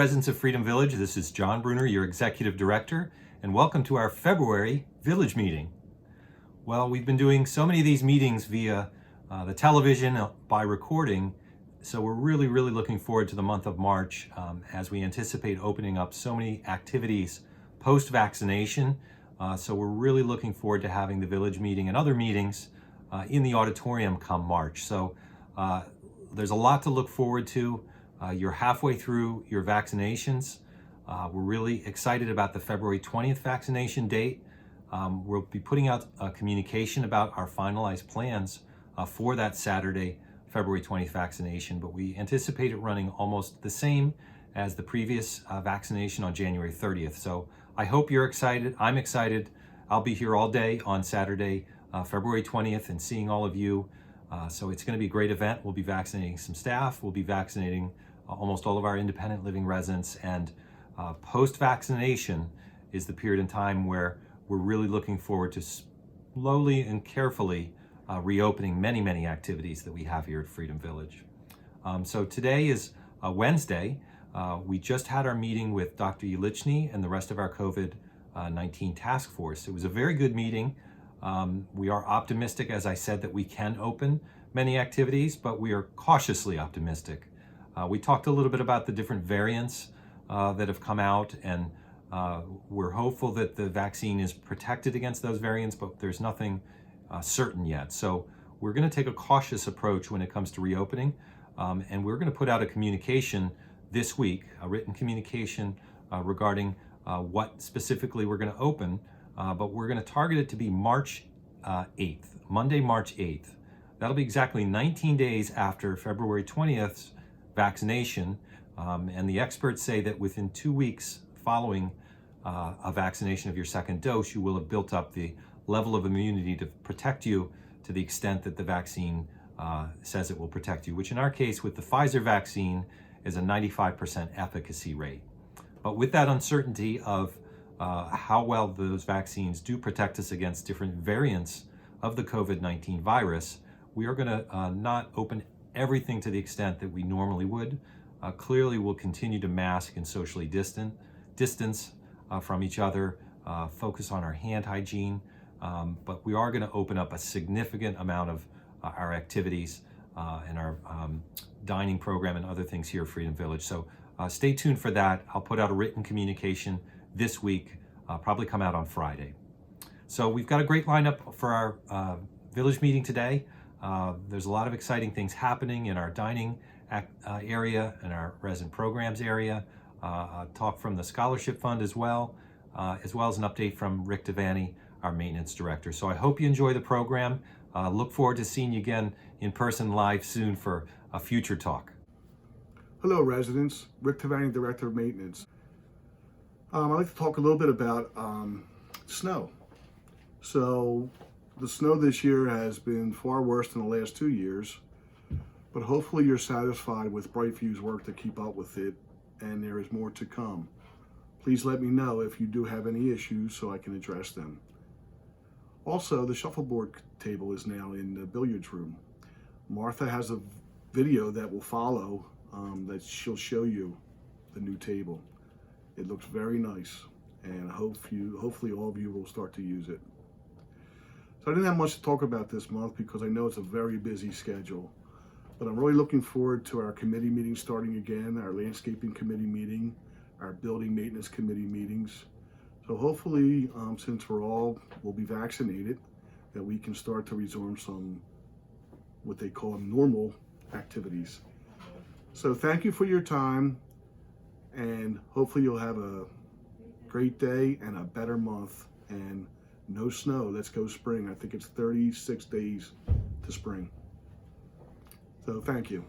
residents of Freedom Village. This is John Bruner, your Executive Director, and welcome to our February Village meeting. Well, we've been doing so many of these meetings via the television by recording, so we're really looking forward to the month of March as we anticipate opening up so many activities post-vaccination. So we're really looking forward to having the Village meeting and other meetings in the auditorium come March. So there's a lot to look forward to. You're halfway through your vaccinations. We're really excited about the February 20th vaccination date. We'll be putting out a communication about our finalized plans for that Saturday, February 20th vaccination, but we anticipate it running almost the same as the previous vaccination on January 30th. So I hope you're excited. I'm excited. I'll be here all day on Saturday, February 20th, and seeing all of you. So it's going to be a great event. We'll be vaccinating some staff. We'll be vaccinating almost all of our independent living residents. And post-vaccination is the period in time where we're really looking forward to slowly and carefully reopening many activities that we have here at Freedom Village. So today is Wednesday. We just had our meeting with Dr. Ulichny and the rest of our COVID-19 task force. It was a very good meeting. We are optimistic, as I said, that we can open many activities, but we are cautiously optimistic. We talked a little bit about the different variants that have come out, and we're hopeful that the vaccine is protected against those variants, but there's nothing certain yet. So we're going to take a cautious approach when it comes to reopening, and we're going to put out a communication this week, a written communication regarding what specifically we're going to open, but we're going to target it to be March 8th, Monday, March 8th. That'll be exactly 19 days after February 20th's vaccination, and the experts say that within 2 weeks following a vaccination of your second dose, you will have built up the level of immunity to protect you to the extent that the vaccine says it will protect you, which in our case with the Pfizer vaccine is a 95% efficacy rate. But with that uncertainty of how well those vaccines do protect us against different variants of the COVID-19 virus, we are going to not open everything to the extent that we normally would. Clearly, we'll continue to mask and socially distance from each other, focus on our hand hygiene, but we are going to open up a significant amount of our activities and our dining program and other things here at Freedom Village. So stay tuned for that. I'll put out a written communication this week, probably come out on Friday. So we've got a great lineup for our Village meeting today. There's a lot of exciting things happening in our dining area and our resident programs area. A talk from the Scholarship Fund as well as an update from Rick Devaney, our maintenance director. So I hope you enjoy the program. Look forward to seeing you again in person live soon for a future talk. Hello residents, Rick Devaney, Director of Maintenance. I'd like to talk a little bit about snow. So the snow this year has been far worse than the last 2 years, but hopefully you're satisfied with Brightview's work to keep up with it, and there is more to come. Please let me know if you do have any issues so I can address them. Also, the shuffleboard table is now in the billiards room. Martha has a video that will follow that she'll show you the new table. It looks very nice, and hopefully all of you will start to use it. So I didn't have much to talk about this month because I know it's a very busy schedule, but I'm really looking forward to our committee meetings starting again, our landscaping committee meeting, our building maintenance committee meetings. So hopefully, since we'll be vaccinated, that we can start to resume some, what they call normal activities. So thank you for your time, and hopefully you'll have a great day and a better month, and no snow. Let's go spring. I think it's 36 days to spring. So thank you.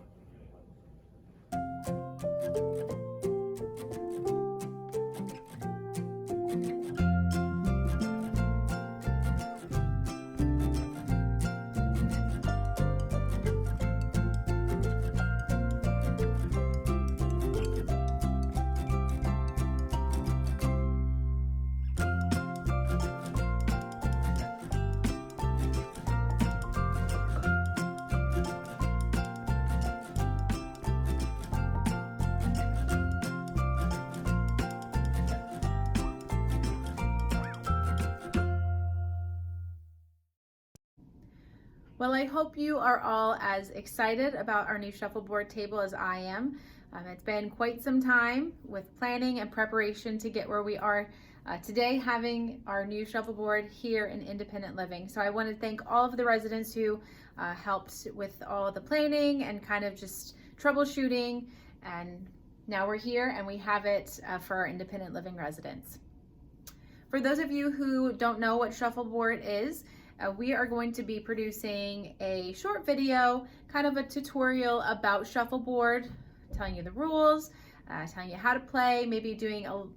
Well, I hope you are all as excited about our new shuffleboard table as I am. It's been quite some time with planning and preparation to get where we are today, having our new shuffleboard here in Independent Living. So I want to thank all of the residents who helped with all the planning and kind of just troubleshooting. And now we're here and we have it for our Independent Living residents. For those of you who don't know what shuffleboard is, we are going to be producing a short video, kind of a tutorial about shuffleboard, telling you the rules, telling you how to play, maybe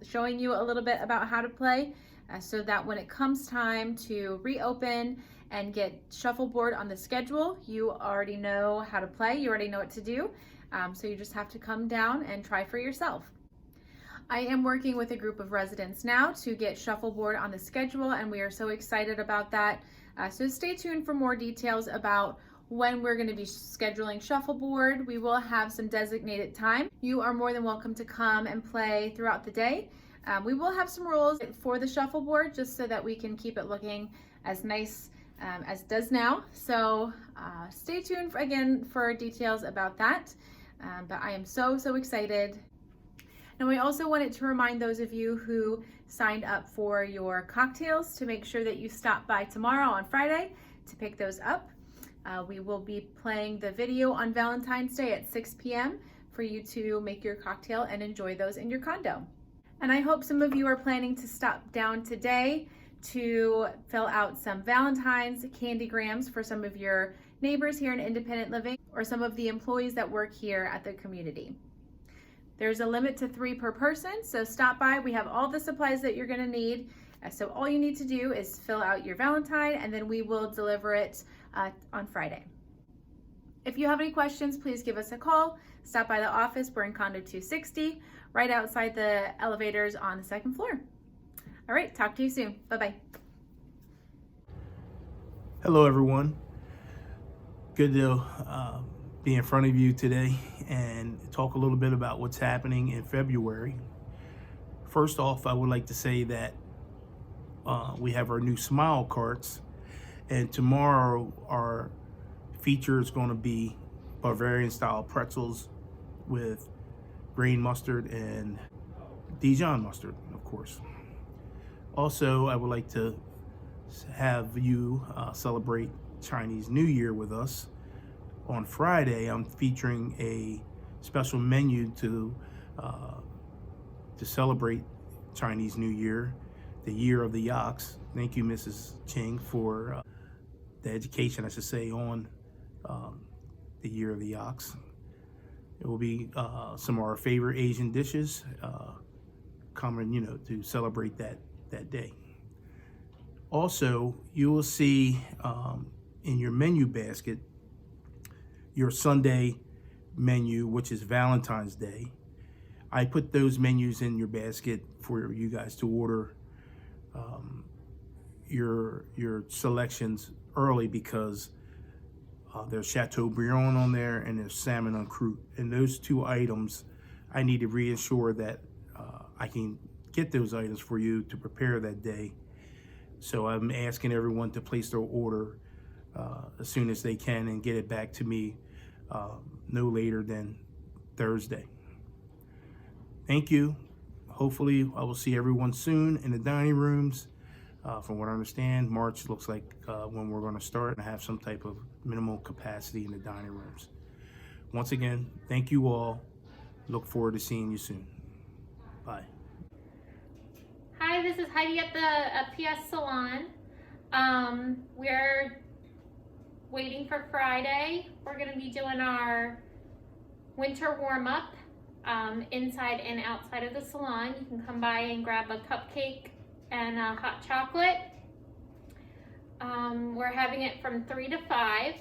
showing you a little bit about how to play, so that when it comes time to reopen and get shuffleboard on the schedule, you already know how to play, you already know what to do, so you just have to come down and try for yourself. I am working with a group of residents now to get shuffleboard on the schedule, and we are so excited about that. So stay tuned for more details about when we're going to be scheduling shuffleboard. We will have some designated time. You are more than welcome to come and play throughout the day. We will have some rules for the shuffleboard just so that we can keep it looking as nice as it does now. So stay tuned again for details about that. But I am so excited. And we also wanted to remind those of you who signed up for your cocktails to make sure that you stop by tomorrow on Friday to pick those up. We will be playing the video on Valentine's Day at 6 p.m. for you to make your cocktail and enjoy those in your condo. And I hope some of you are planning to stop down today to fill out some Valentine's candygrams for some of your neighbors here in Independent Living or some of the employees that work here at the community. There's a limit to 3 per person, so stop by. We have all the supplies that you're gonna need. So all you need to do is fill out your Valentine and then we will deliver it on Friday. If you have any questions, please give us a call. Stop by the office. We're in Condo 260, right outside the elevators on the 2nd floor. All right, talk to you soon. Bye-bye. Hello, everyone. Good to be in front of you today and talk a little bit about what's happening in February. First off, I would like to say that we have our new Smile Carts, and tomorrow our feature is going to be Bavarian style pretzels with green mustard and Dijon mustard, of course. Also, I would like to have you celebrate Chinese New Year with us. On Friday, I'm featuring a special menu to celebrate Chinese New Year, the Year of the Yaks. Thank you, Mrs. Ching, for the education, I should say, on the Year of the Yaks. It will be some of our favorite Asian dishes coming, to celebrate that day. Also, you will see in your menu basket your Sunday menu, which is Valentine's Day. I put those menus in your basket for you guys to order your selections early because there's Chateaubriand on there and there's salmon en croûte. And those 2 items, I need to reassure that I can get those items for you to prepare that day. So I'm asking everyone to place their order as soon as they can and get it back to me no later than Thursday. Thank you. Hopefully I will see everyone soon in the dining rooms. From what I understand, March looks like when we're going to start and have some type of minimal capacity in the dining rooms. Once again, thank you all. Look forward to seeing you soon. Bye. Hi, this is Heidi at the PS Salon. We're waiting for Friday. We're going to be doing our winter warm-up inside and outside of the salon. You can come by and grab a cupcake and a hot chocolate. We're having it from 3 to 5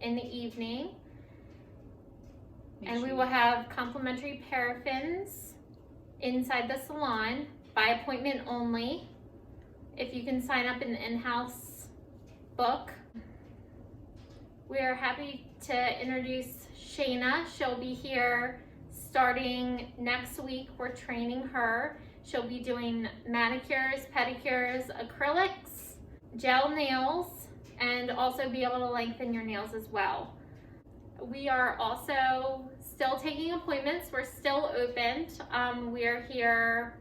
in the evening. And we will have complimentary paraffins inside the salon by appointment only. If you can sign up in the in-house book. We are happy to introduce Shayna. She'll be here starting next week. We're training her. She'll be doing manicures, pedicures, acrylics, gel nails, and also be able to lengthen your nails as well. We are also still taking appointments. We're still open. We are here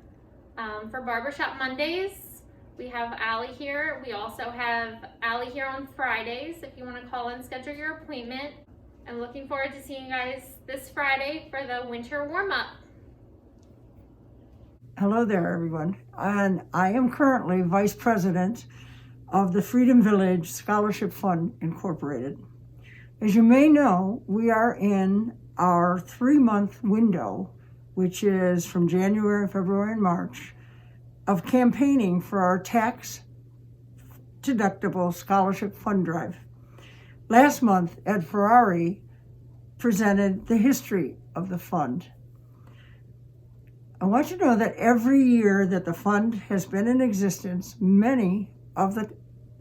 for Barbershop Mondays. We have Allie here. We also have Allie here on Fridays if you want to call and schedule your appointment. I'm looking forward to seeing you guys this Friday for the winter warm-up. Hello there, everyone. And I am currently Vice President of the Freedom Village Scholarship Fund Incorporated. As you may know, we are in our 3-month window, which is from January, February, and March, of campaigning for our tax-deductible scholarship fund drive. Last month, Ed Ferrari presented the history of the fund. I want you to know that every year that the fund has been in existence, many of the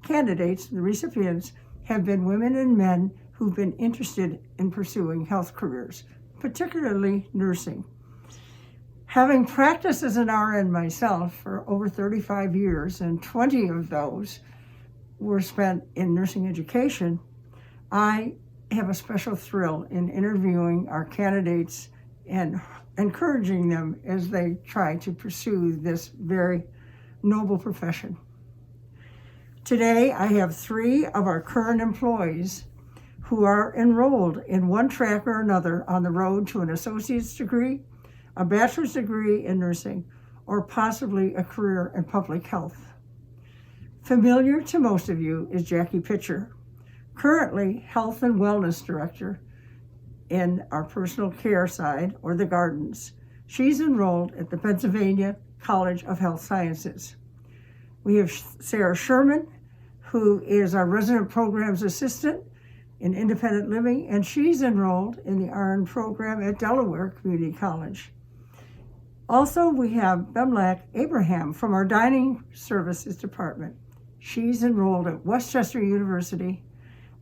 candidates, the recipients, have been women and men who've been interested in pursuing health careers, particularly nursing. Having practiced as an RN myself for over 35 years, and 20 of those were spent in nursing education, I have a special thrill in interviewing our candidates and encouraging them as they try to pursue this very noble profession. Today, I have 3 of our current employees who are enrolled in one track or another on the road to an associate's degree, a bachelor's degree in nursing, or possibly a career in public health. Familiar to most of you is Jackie Pitcher, currently Health and Wellness Director in our personal care side, or the Gardens. She's enrolled at the Pennsylvania College of Health Sciences. We have Sarah Sherman, who is our Resident Programs Assistant in Independent Living, and she's enrolled in the RN program at Delaware Community College. Also, we have Bemlak Abraham from our Dining Services Department. She's enrolled at Westchester University,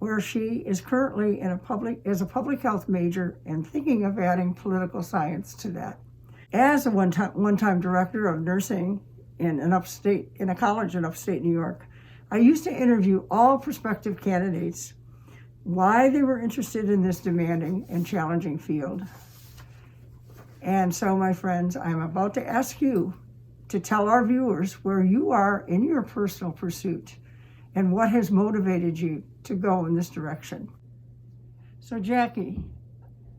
where she is currently as a public health major and thinking of adding political science to that. As a one-time director of nursing in a college in upstate New York, I used to interview all prospective candidates why they were interested in this demanding and challenging field. And so, my friends, I'm about to ask you to tell our viewers where you are in your personal pursuit and what has motivated you to go in this direction. So, Jackie,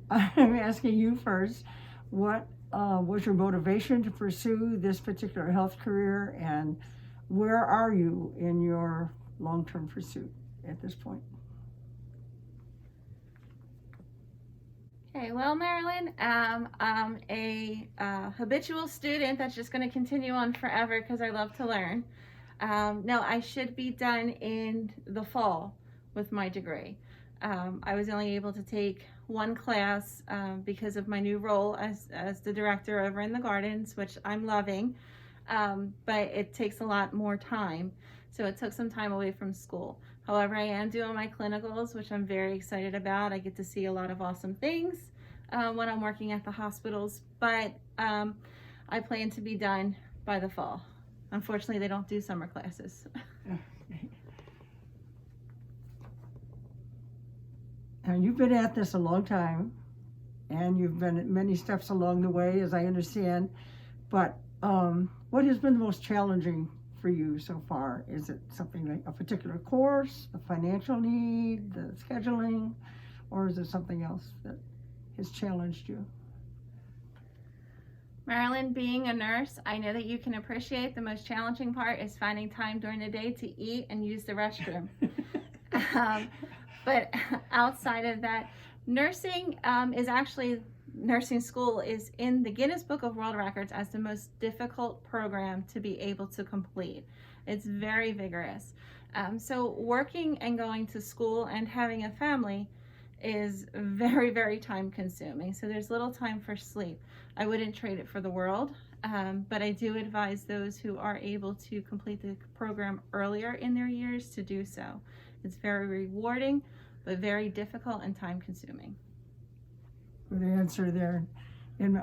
I'm asking you first, what was your motivation to pursue this particular health career, and where are you in your long-term pursuit at this point? Okay, well, Marilyn, I'm a habitual student that's just going to continue on forever because I love to learn. No, I should be done in the fall with my degree. I was only able to take one class because of my new role as the director over in the Gardens, which I'm loving, but it takes a lot more time. So it took some time away from school. However, I am doing my clinicals, which I'm very excited about. I get to see a lot of awesome things when I'm working at the hospitals, but I plan to be done by the fall. Unfortunately, they don't do summer classes. Now, you've been at this a long time, and you've been at many steps along the way, as I understand, but what has been the most challenging for you so far? Is it something like a particular course, a financial need, the scheduling, or is it something else that has challenged you? Marilyn, being a nurse, I know that you can appreciate the most challenging part is finding time during the day to eat and use the restroom. But outside of that, nursing nursing school is in the Guinness Book of World Records as the most difficult program to be able to complete. It's very vigorous. So working and going to school and having a family is very, very time consuming. So there's little time for sleep. I wouldn't trade it for the world, but I do advise those who are able to complete the program earlier in their years to do so. It's very rewarding, but very difficult and time consuming. Good answer there. And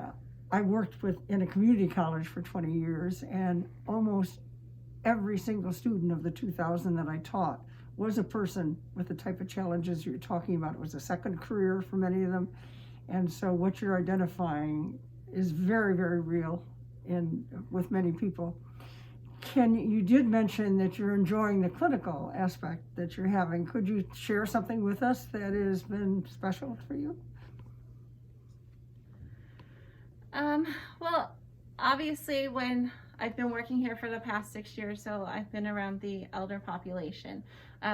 I worked in a community college for 20 years, and almost every single student of the 2,000 that I taught was a person with the type of challenges you're talking about. It was a second career for many of them. And so what you're identifying is very, very real with many people. You did mention that you're enjoying the clinical aspect that you're having. Could you share something with us that has been special for you? Well, obviously when I've been working here for the past 6 years, so I've been around the elder population.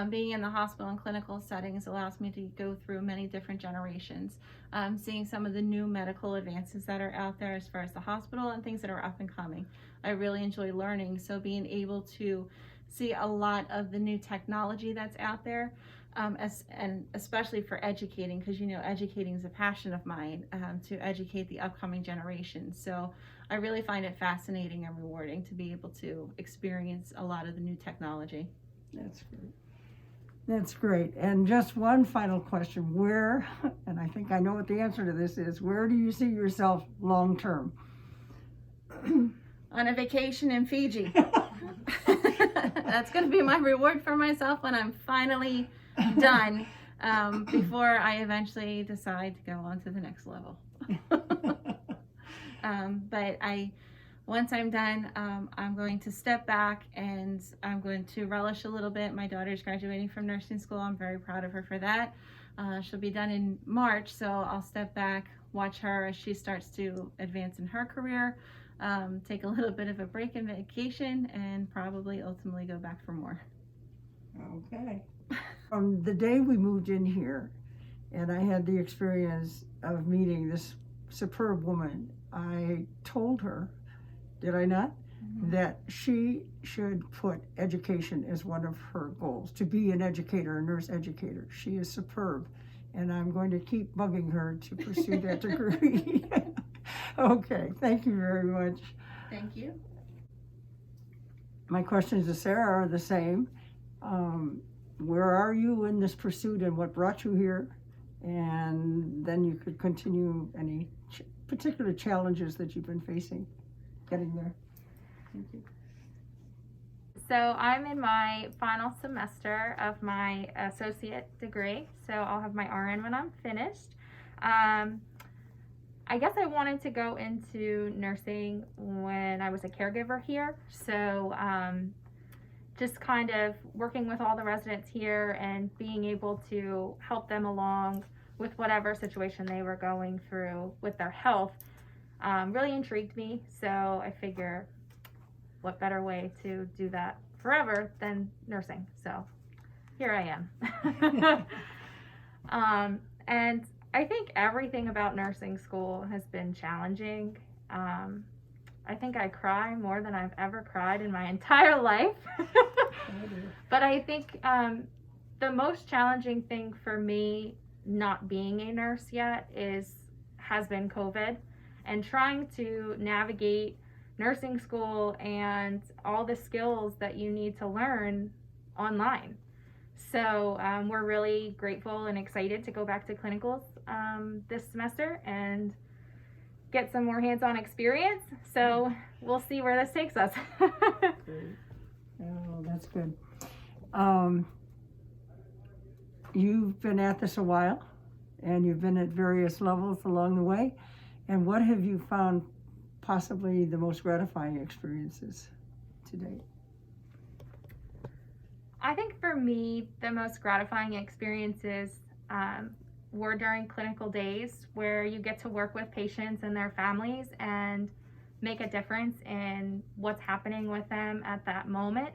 Being in the hospital and clinical settings allows me to go through many different generations, seeing some of the new medical advances that are out there as far as the hospital and things that are up and coming. I really enjoy learning, so being able to see a lot of the new technology that's out there, and especially for educating, because educating is a passion of mine, to educate the upcoming generations. So I really find it fascinating and rewarding to be able to experience a lot of the new technology. That's great. That's great. And just one final question. Where, and I think I know what the answer to this is, where do you see yourself long term? On a vacation in Fiji. That's going to be my reward for myself when I'm finally done, before I eventually decide to go on to the next level. But once I'm done, I'm going to step back and I'm going to relish a little bit. My daughter's graduating from nursing school. I'm very proud of her for that. She'll be done in March, so I'll step back, watch her as she starts to advance in her career, take a little bit of a break and vacation, and probably ultimately go back for more. Okay. From the day we moved in here, and I had the experience of meeting this superb woman, I told her, did I not, that she should put education as one of her goals, to be an educator, a nurse educator. She is superb, and I'm going to keep bugging her to pursue that degree. Okay, thank you very much. Thank you. My questions to Sarah are the same. Where are you in this pursuit and what brought you here? And then you could continue any particular challenges that you've been facing getting there. Thank you. So I'm in my final semester of my associate degree, so I'll have my RN when I'm finished. I guess I wanted to go into nursing when I was a caregiver here, so just kind of working with all the residents here and being able to help them along with whatever situation they were going through with their health really intrigued me. So I figure what better way to do that forever than nursing. So here I am. And I think everything about nursing school has been challenging. I think I cry more than I've ever cried in my entire life. But I think the most challenging thing for me not being a nurse yet has been COVID, and trying to navigate nursing school and all the skills that you need to learn online. So we're really grateful and excited to go back to clinicals this semester and get some more hands-on experience. So we'll see where this takes us. Great. Oh, that's good. You've been at this a while, and you've been at various levels along the way. And what have you found possibly the most gratifying experiences to date? I think for me, the most gratifying experiences were during clinical days, where you get to work with patients and their families and make a difference in what's happening with them at that moment.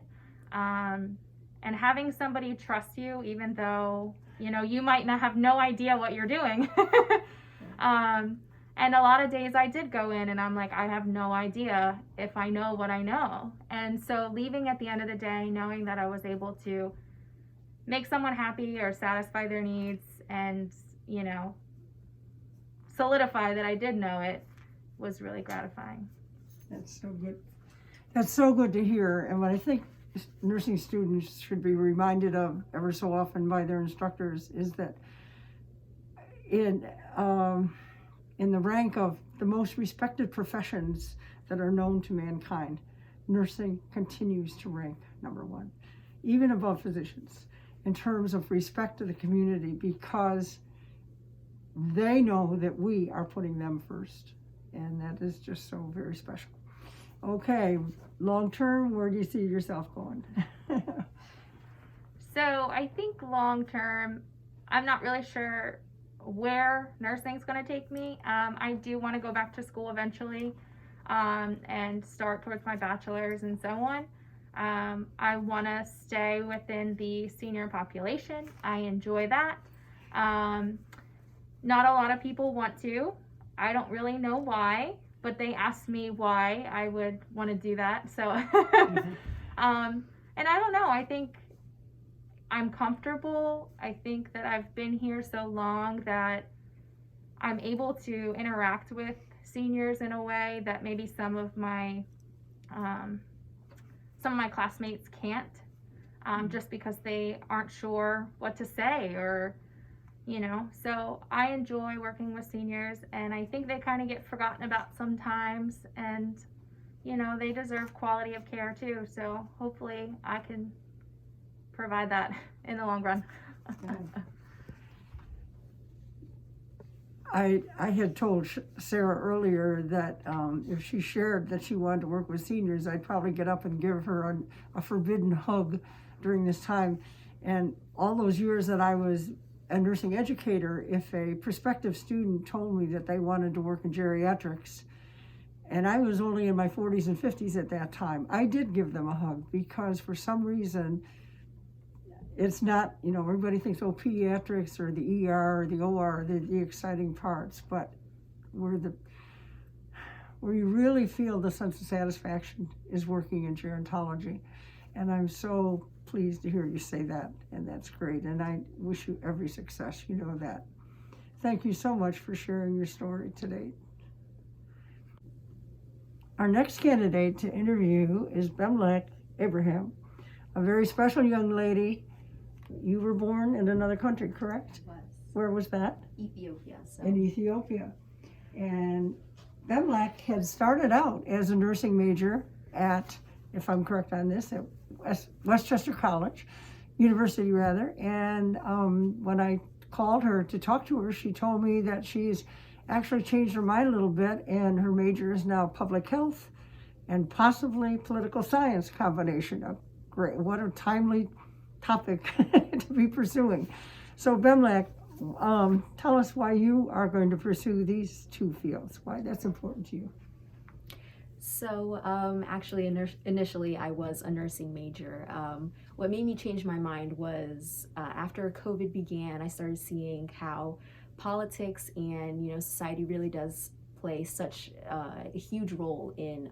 And having somebody trust you, even though, you might not have no idea what you're doing. And a lot of days I did go in and I'm like, I have no idea if I know what I know. And so leaving at the end of the day, knowing that I was able to make someone happy or satisfy their needs and, solidify that I did know it, was really gratifying. That's so good. That's so good to hear. And what I think nursing students should be reminded of ever so often by their instructors is that in the rank of the most respected professions that are known to mankind, nursing continues to rank number one, even above physicians. in terms of respect to the community, because they know that we are putting them first. And that is just so very special. Okay, long term, where do you see yourself going? So I think long term, I'm not really sure where nursing's going to take me. I do want to go back to school eventually and start towards my bachelor's and so on. I want to stay within the senior population. I enjoy that. Not a lot of people want to. I don't really know why, but they asked me why I would want to do that. So, and I don't know. I think I'm comfortable. I think that I've been here so long that I'm able to interact with seniors in a way that maybe some of my classmates can't, just because they aren't sure what to say, or so I enjoy working with seniors, and I think they kind of get forgotten about sometimes, and they deserve quality of care too, so hopefully I can provide that in the long run. I had told Sarah earlier that if she shared that she wanted to work with seniors, I'd probably get up and give her a forbidden hug during this time. And all those years that I was a nursing educator, if a prospective student told me that they wanted to work in geriatrics, and I was only in my 40s and 50s at that time, I did give them a hug, because for some reason, it's not, everybody thinks, pediatrics or the ER or the OR are the exciting parts, but where you really feel the sense of satisfaction is working in gerontology. And I'm so pleased to hear you say that, and that's great. And I wish you every success, that. Thank you so much for sharing your story today. Our next candidate to interview is Bemlek Abraham, a very special young lady. You were born in another country, correct? Was. Where was that? Ethiopia. So. In Ethiopia. And Bemlek had started out as a nursing major at, if I'm correct on this, at Westchester College, University rather. And when I called her to talk to her, she told me that she's actually changed her mind a little bit, and her major is now public health and possibly political science combination. Great, what a timely topic to be pursuing. So Bemlek, tell us why you are going to pursue these two fields, why that's important to you. So actually, initially I was a nursing major. What made me change my mind was after COVID began, I started seeing how politics and society really does play such a huge role in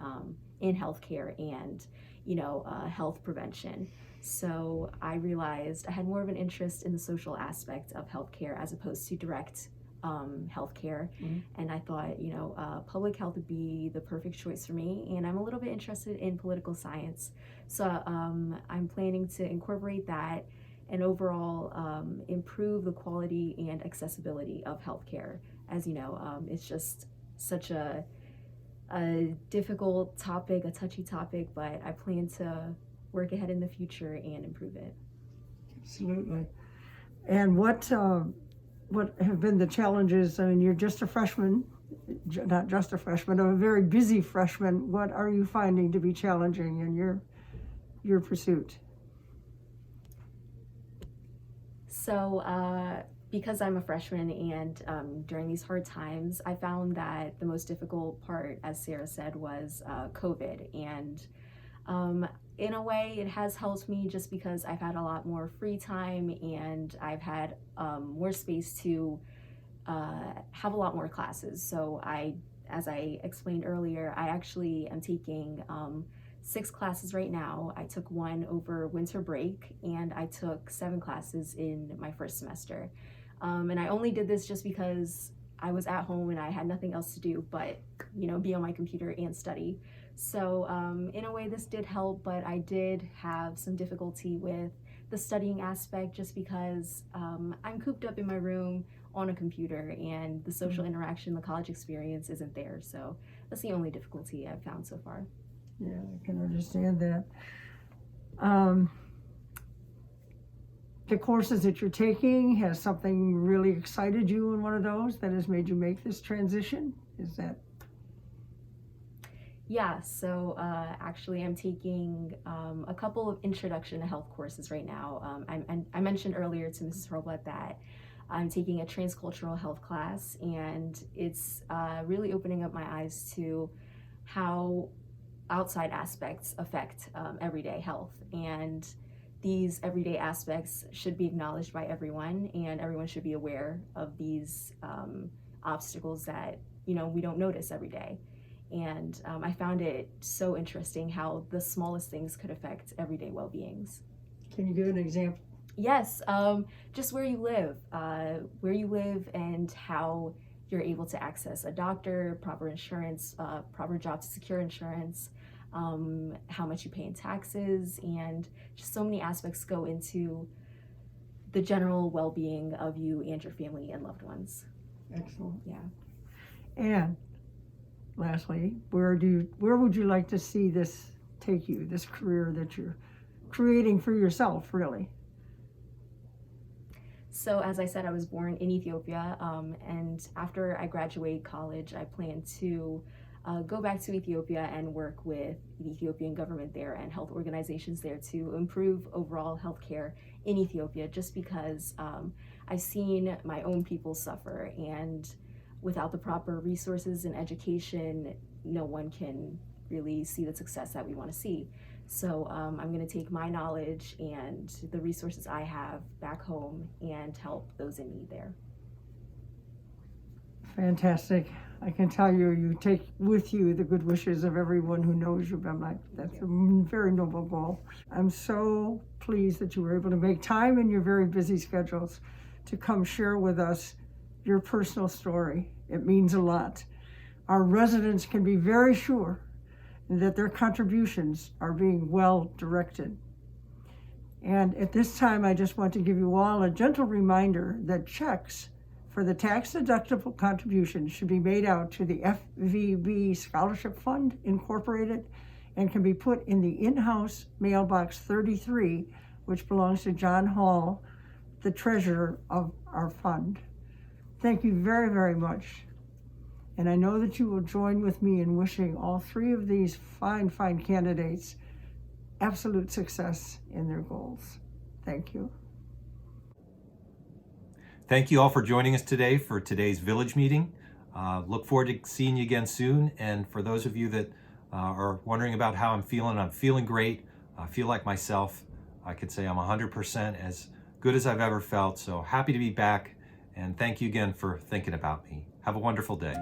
healthcare and health prevention. So I realized I had more of an interest in the social aspect of healthcare as opposed to direct healthcare. Mm-hmm. And I thought, public health would be the perfect choice for me. And I'm a little bit interested in political science. So I'm planning to incorporate that and overall improve the quality and accessibility of healthcare. As you know, it's just such a difficult topic, a touchy topic, but I plan to work ahead in the future and improve it. Absolutely. And what have been the challenges? I mean, you're just a freshman, not just a freshman, a very busy freshman. What are you finding to be challenging in your pursuit? So because I'm a freshman and during these hard times, I found that the most difficult part, as Sarah said, was COVID. And in a way, it has helped me just because I've had a lot more free time and I've had more space to have a lot more classes. So as I explained earlier, I actually am taking 6 classes right now. I took 1 over winter break, and I took 7 classes in my first semester. And I only did this just because I was at home and I had nothing else to do but, be on my computer and study. So in a way, this did help, but I did have some difficulty with the studying aspect just because I'm cooped up in my room on a computer, and the social interaction, the college experience isn't there. So that's the only difficulty I've found so far. Yeah, I can understand that. the courses that you're taking, has something really excited you in one of those that has made you make this transition? Is that? Yeah, so actually I'm taking a couple of introduction to health courses right now. I mentioned earlier to Mrs. Hurlbut that I'm taking a transcultural health class, and it's really opening up my eyes to how outside aspects affect everyday health. And these everyday aspects should be acknowledged by everyone, and everyone should be aware of these obstacles that, you know, we don't notice every day. And I found it so interesting how the smallest things could affect everyday well-beings. Can you give an example? Yes, just where you live and how you're able to access a doctor, proper insurance, proper job to secure insurance, how much you pay in taxes, and just so many aspects go into the general well-being of you and your family and loved ones. Excellent. Yeah. And lastly, where would you like to see this take you, this career that you're creating for yourself, really? So as I said, I was born in Ethiopia, and after I graduate college, I plan to go back to Ethiopia and work with the Ethiopian government there and health organizations there to improve overall healthcare in Ethiopia, just because I've seen my own people suffer, and without the proper resources and education, no one can really see the success that we want to see. So I'm going to take my knowledge and the resources I have back home and help those in need there. Fantastic. I can tell you, you take with you the good wishes of everyone who knows you, Bemla. That's a very noble goal. I'm so pleased that you were able to make time in your very busy schedules to come share with us your personal story. It means a lot. Our residents can be very sure that their contributions are being well directed. And at this time, I just want to give you all a gentle reminder that checks for the tax-deductible contributions should be made out to the FVB Scholarship Fund Incorporated and can be put in the in-house mailbox 33, which belongs to John Hall, the treasurer of our fund. Thank you very, very much. And I know that you will join with me in wishing all three of these fine, fine candidates absolute success in their goals. Thank you. Thank you all for joining us today for today's village meeting. Look forward to seeing you again soon. And for those of you that are wondering about how I'm feeling great. I feel like myself. I could say I'm 100% as good as I've ever felt. So happy to be back. And thank you again for thinking about me. Have a wonderful day.